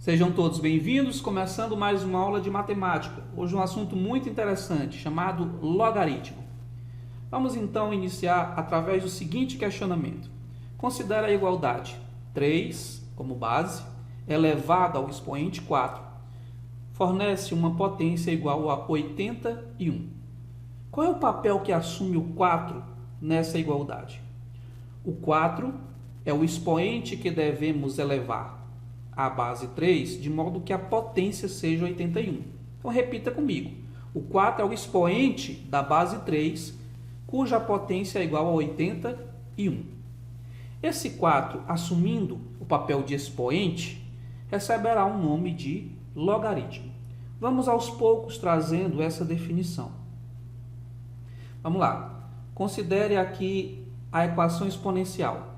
Sejam todos bem-vindos, começando mais uma aula de matemática. Hoje um assunto muito interessante, chamado logaritmo. Vamos então iniciar através do seguinte questionamento. Considere a igualdade 3 como base, elevado ao expoente 4. Fornece uma potência igual a 81. Qual é o papel que assume o 4 nessa igualdade? O 4 é o expoente que devemos elevar à base 3, de modo que a potência seja 81. Então, repita comigo. O 4 é o expoente da base 3, cuja potência é igual a 81. Esse 4, assumindo o papel de expoente, receberá um nome de logaritmo. Vamos aos poucos trazendo essa definição. Vamos lá. Considere aqui a equação exponencial.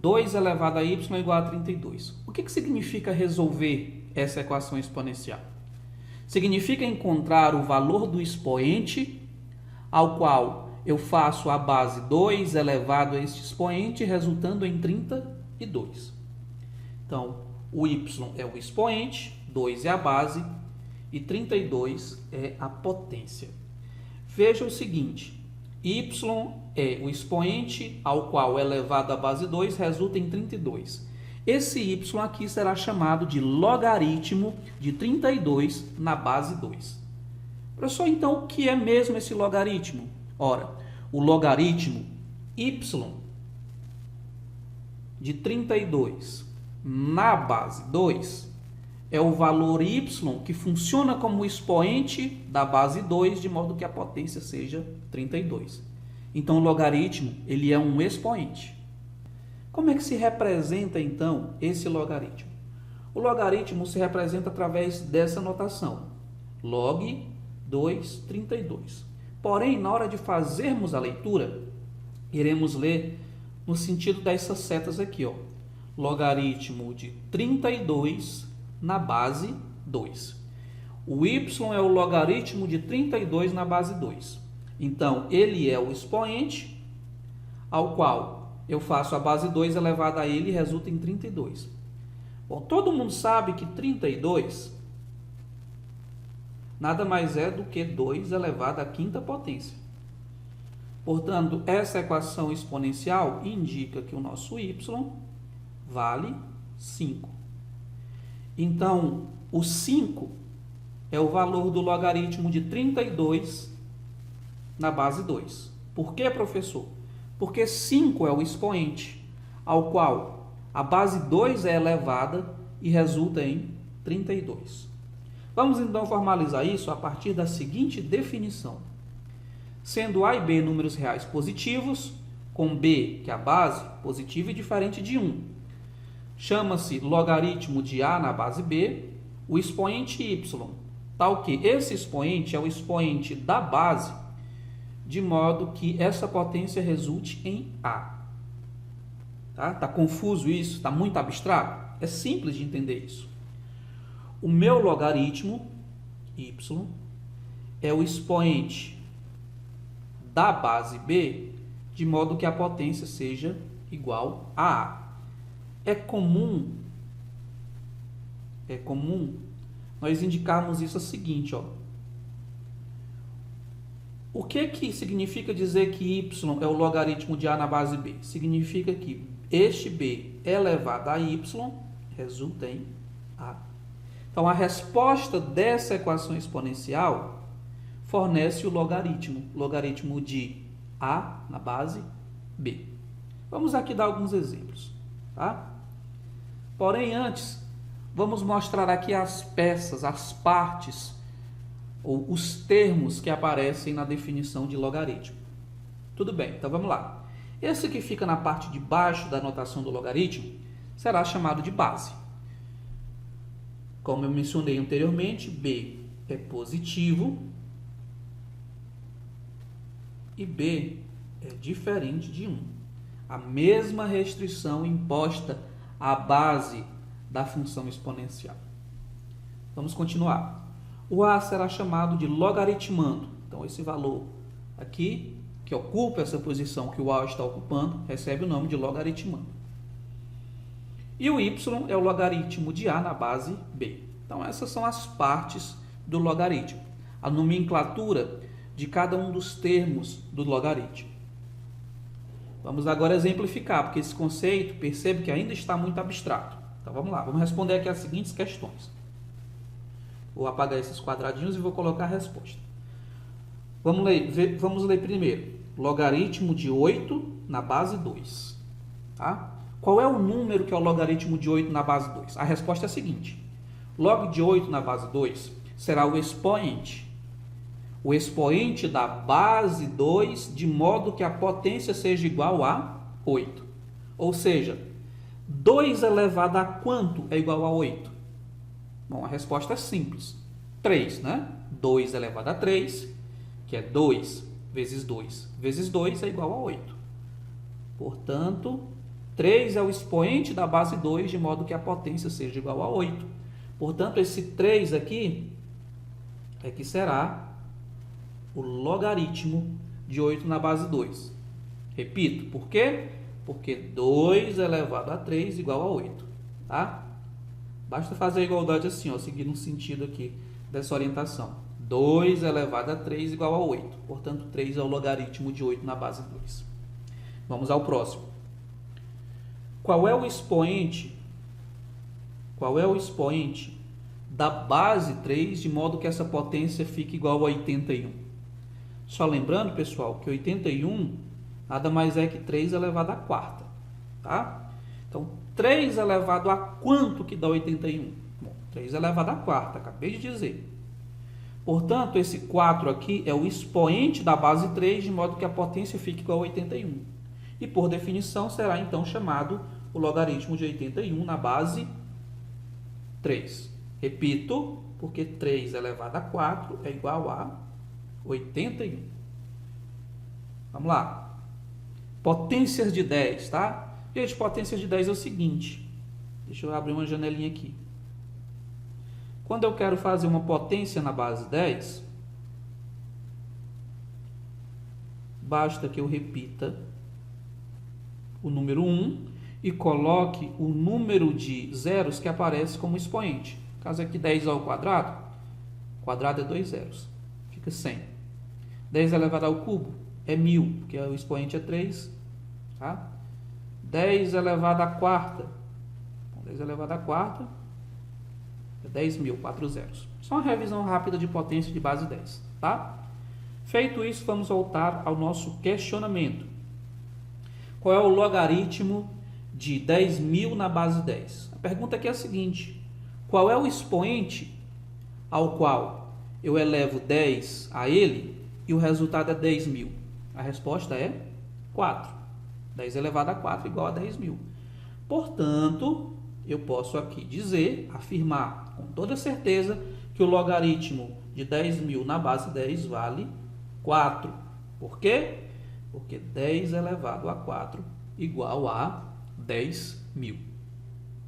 2 elevado a y é igual a 32. O que significa resolver essa equação exponencial? Significa encontrar o valor do expoente, ao qual eu faço a base 2 elevado a este expoente, resultando em 32. Então, o y é o expoente, 2 é a base e 32 é a potência. Veja o seguinte. Y é o expoente ao qual elevado a base 2 resulta em 32. Esse y aqui será chamado de logaritmo de 32 na base 2. Professor, então o que é mesmo esse logaritmo? Ora, o logaritmo y de 32 na base 2 é o valor y que funciona como expoente da base 2, de modo que a potência seja 32. Então, o logaritmo ele é um expoente. Como é que se representa, então, esse logaritmo? O logaritmo se representa através dessa notação. Log 2, 32. Porém, na hora de fazermos a leitura, iremos ler no sentido dessas setas aqui, ó. Logaritmo de 32 na base 2. O y é o logaritmo de 32 na base 2. Então, ele é o expoente, ao qual eu faço a base 2 elevada a ele e resulta em 32. Bom, todo mundo sabe que 32 nada mais é do que 2 elevado à quinta potência. Portanto, essa equação exponencial indica que o nosso y vale 5. Então, o 5 é o valor do logaritmo de 32 na base 2. Por que, professor? Porque 5 é o expoente, ao qual a base 2 é elevada e resulta em 32. Vamos então formalizar isso a partir da seguinte definição. Sendo A e B números reais positivos, com B, que é a base, positiva e diferente de 1. Chama-se logaritmo de A na base B, o expoente y, tal que esse expoente é o expoente da base, de modo que essa potência resulte em A. Tá confuso isso? Está muito abstrato? É simples de entender isso. O meu logaritmo, y, é o expoente da base B, de modo que a potência seja igual a A. É comum nós indicarmos isso o seguinte, ó. O que significa dizer que y é o logaritmo de A na base B? Significa que este B elevado a y resulta em A. Então, a resposta dessa equação exponencial fornece o logaritmo de A na base B. Vamos aqui dar alguns exemplos, tá? Porém, antes, vamos mostrar aqui as peças, as partes, ou os termos que aparecem na definição de logaritmo. Tudo bem, então vamos lá. Esse que fica na parte de baixo da notação do logaritmo será chamado de base. Como eu mencionei anteriormente, B é positivo e B é diferente de 1. A mesma restrição imposta à base da função exponencial. Vamos continuar. O A será chamado de logaritmando. Então, esse valor aqui, que ocupa essa posição que o A está ocupando, recebe o nome de logaritmando. E o y é o logaritmo de a na base b. Então, essas são as partes do logaritmo. A nomenclatura de cada um dos termos do logaritmo. Vamos agora exemplificar, porque esse conceito, percebe que ainda está muito abstrato. Então, vamos lá. Vamos responder aqui as seguintes questões. Vou apagar esses quadradinhos e vou colocar a resposta. Vamos ler primeiro. Logaritmo de 8 na base 2. Tá? Qual é o número que é o logaritmo de 8 na base 2? A resposta é a seguinte. Log de 8 na base 2 será o expoente. O expoente da base 2, de modo que a potência seja igual a 8. Ou seja, 2 elevado a quanto é igual a 8? Bom, a resposta é simples. 3, né? 2 elevado a 3, que é 2 vezes 2 vezes 2 é igual a 8. Portanto, 3 é o expoente da base 2, de modo que a potência seja igual a 8. Portanto, esse 3 aqui é que será o logaritmo de 8 na base 2. Repito, por quê? Porque 2 elevado a 3 igual a 8. Tá? Basta fazer a igualdade assim, ó, seguindo um sentido aqui dessa orientação. 2 elevado a 3 igual a 8. Portanto, 3 é o logaritmo de 8 na base 2. Vamos ao próximo. Qual é o expoente da base 3, de modo que essa potência fique igual a 81? Só lembrando, pessoal, que 81 nada mais é que 3 elevado à quarta. Tá? Então, 3 elevado a quanto que dá 81? Bom, 3 elevado à quarta, acabei de dizer. Portanto, esse 4 aqui é o expoente da base 3, de modo que a potência fique igual a 81. E, por definição, será então chamado o logaritmo de 81 na base 3. Repito, porque 3 elevado a 4 é igual a 81. Vamos lá. Potências de 10, tá? Gente, potências de 10 é o seguinte. Deixa eu abrir uma janelinha aqui. Quando eu quero fazer uma potência na base 10, basta que eu repita o número 1 e coloque o número de zeros que aparece como expoente. No caso aqui, 10 ao quadrado, o quadrado é 2 zeros, fica 100. 10 elevado ao cubo é 1000, porque o expoente é 3. Tá? 10 elevado à quarta, 10 elevado à quarta é 10.000, 4 zeros. Só uma revisão rápida de potência de base 10. Tá? Feito isso, vamos voltar ao nosso questionamento. Qual é o logaritmo de 10.000 na base 10? A pergunta aqui é a seguinte. Qual é o expoente ao qual eu elevo 10 a ele e o resultado é 10.000? A resposta é 4. 10 elevado a 4 igual a 10.000. Portanto, eu posso aqui dizer, afirmar com toda certeza que o logaritmo de 10.000 na base 10 vale 4. Por quê? Porque 10 elevado a 4 igual a 10.000.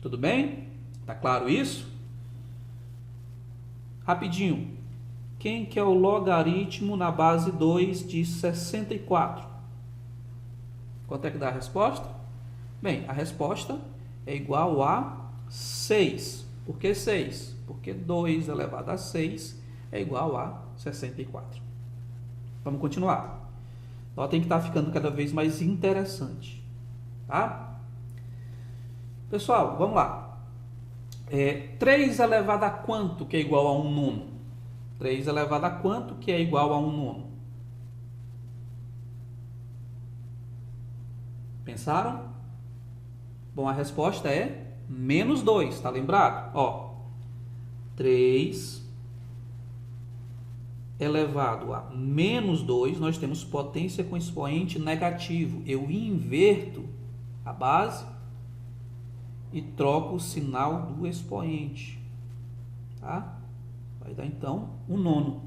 Tudo bem? Tá claro isso? Rapidinho. Quem que é o logaritmo na base 2 de 64? Quanto é que dá a resposta? Bem, a resposta é igual a 6. Por que 6? Porque 2 elevado a 6 é igual a 64. Vamos continuar. Ela tem que estar ficando cada vez mais interessante. Tá? Pessoal, vamos lá. 3 elevado a quanto que é igual a 1 nono? 3 elevado a quanto que é igual a 1 nono? Pensaram? Bom, a resposta é menos 2, tá lembrado? Ó, 3 elevado a menos 2, nós temos potência com expoente negativo. Eu inverto a base e troco o sinal do expoente. Tá? Vai dar então 1 nono.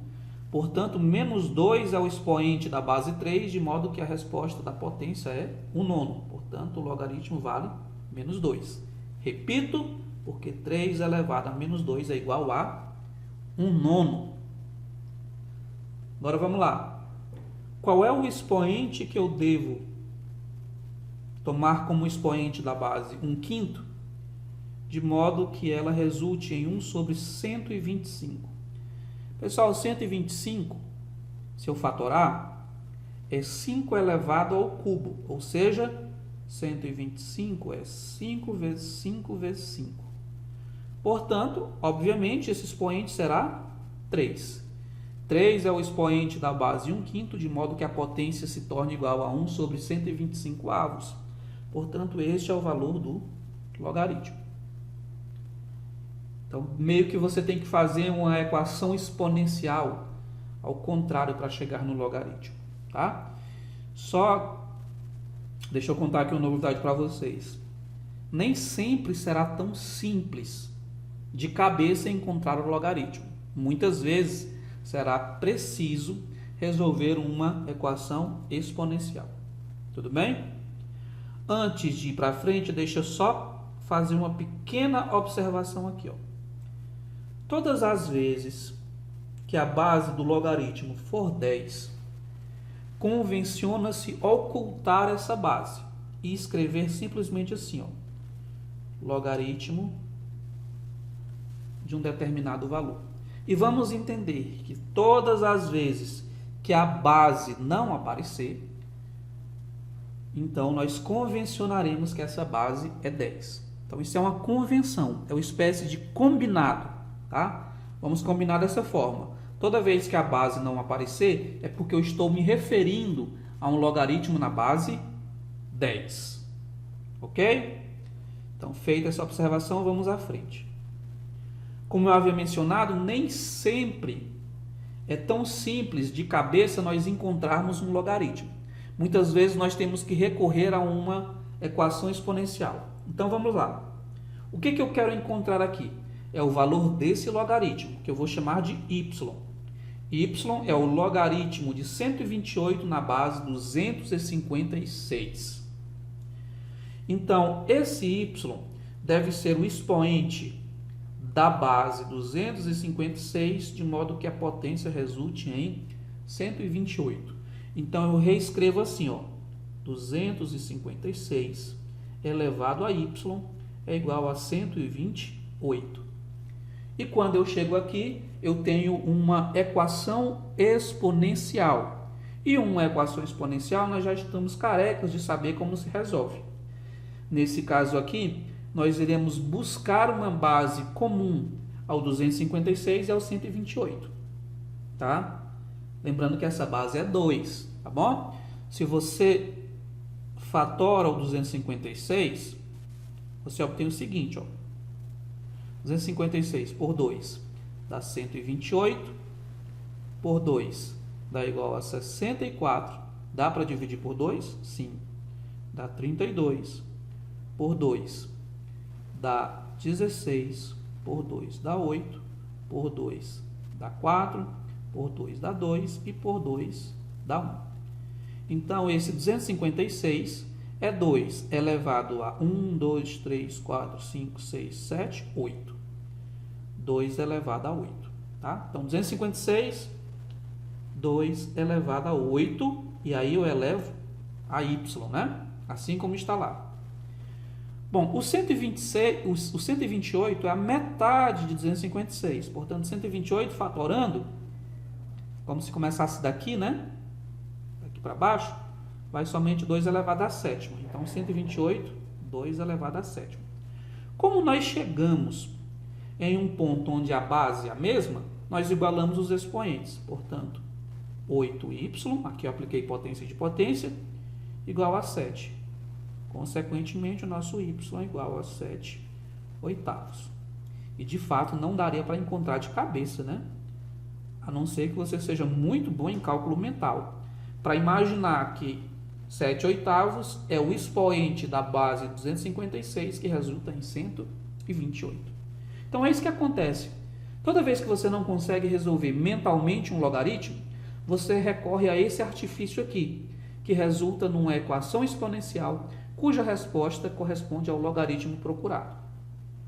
Portanto, menos 2 é o expoente da base 3, de modo que a resposta da potência é 1 nono. Portanto, o logaritmo vale menos 2. Repito, porque 3 elevado a menos 2 é igual a 1 nono. Agora vamos lá. Qual é o expoente que eu devo tomar como expoente da base 1/5? de modo que ela resulte em 1 sobre 125. Pessoal, 125, se eu fatorar, é 5 elevado ao cubo, ou seja, 125 é 5 vezes 5 vezes 5. Portanto, obviamente, esse expoente será 3. 3 é o expoente da base 1/5, de modo que a potência se torne igual a 1 sobre 125 avos. Portanto, este é o valor do logaritmo. Então, meio que você tem que fazer uma equação exponencial ao contrário para chegar no logaritmo, tá? Só, deixa eu contar aqui uma novidade para vocês. Nem sempre será tão simples de cabeça encontrar o logaritmo. Muitas vezes será preciso resolver uma equação exponencial. Tudo bem? Antes de ir para frente, deixa eu só fazer uma pequena observação aqui, ó. Todas as vezes que a base do logaritmo for 10, convenciona-se ocultar essa base e escrever simplesmente assim, ó, logaritmo de um determinado valor. E vamos entender que todas as vezes que a base não aparecer, então nós convencionaremos que essa base é 10. Então isso é uma convenção, é uma espécie de combinado, tá? Vamos combinar dessa forma. Toda vez que a base não aparecer, é porque eu estou me referindo a um logaritmo na base 10. Ok? Então, feita essa observação, vamos à frente. Como eu havia mencionado, nem sempre é tão simples de cabeça nós encontrarmos um logaritmo. Muitas vezes nós temos que recorrer a uma equação exponencial. Então vamos lá. O que eu quero encontrar aqui? É o valor desse logaritmo, que eu vou chamar de y. Y é o logaritmo de 128 na base 256. Então, esse y deve ser o expoente da base 256, de modo que a potência resulte em 128. Então, eu reescrevo assim, ó, 256 elevado a y é igual a 128. E quando eu chego aqui, eu tenho uma equação exponencial. E uma equação exponencial, nós já estamos carecas de saber como se resolve. Nesse caso aqui, nós iremos buscar uma base comum ao 256 e ao 128, tá? Lembrando que essa base é 2, tá bom? Se você fatora o 256, você obtém o seguinte, ó. 256 por 2 dá 128, por 2 dá igual a 64. Dá para dividir por 2? Sim. Dá 32. Por 2 dá 16. Por 2 dá 8. Por 2 dá 4. Por 2 dá 2. E por 2 dá 1. Então, esse 256 é 2 elevado a 1, 2, 3, 4, 5, 6, 7, 8. 2 elevado a 8. Tá? Então, 256, 2 elevado a 8. E aí eu elevo a y, né? Assim como está lá. Bom, o 128 é a metade de 256. Portanto, 128 fatorando, como se começasse daqui, né? Daqui para baixo, vai somente 2 elevado a 7. Então, 128, 2 elevado a 7. Como nós chegamos em um ponto onde a base é a mesma, nós igualamos os expoentes. Portanto, 8y, aqui eu apliquei potência de potência, igual a 7. Consequentemente, o nosso y é igual a 7 oitavos. E, de fato, não daria para encontrar de cabeça, né? A não ser que você seja muito bom em cálculo mental. Para imaginar que 7 oitavos é o expoente da base 256, que resulta em 128. Então, é isso que acontece. Toda vez que você não consegue resolver mentalmente um logaritmo, você recorre a esse artifício aqui, que resulta numa equação exponencial, cuja resposta corresponde ao logaritmo procurado.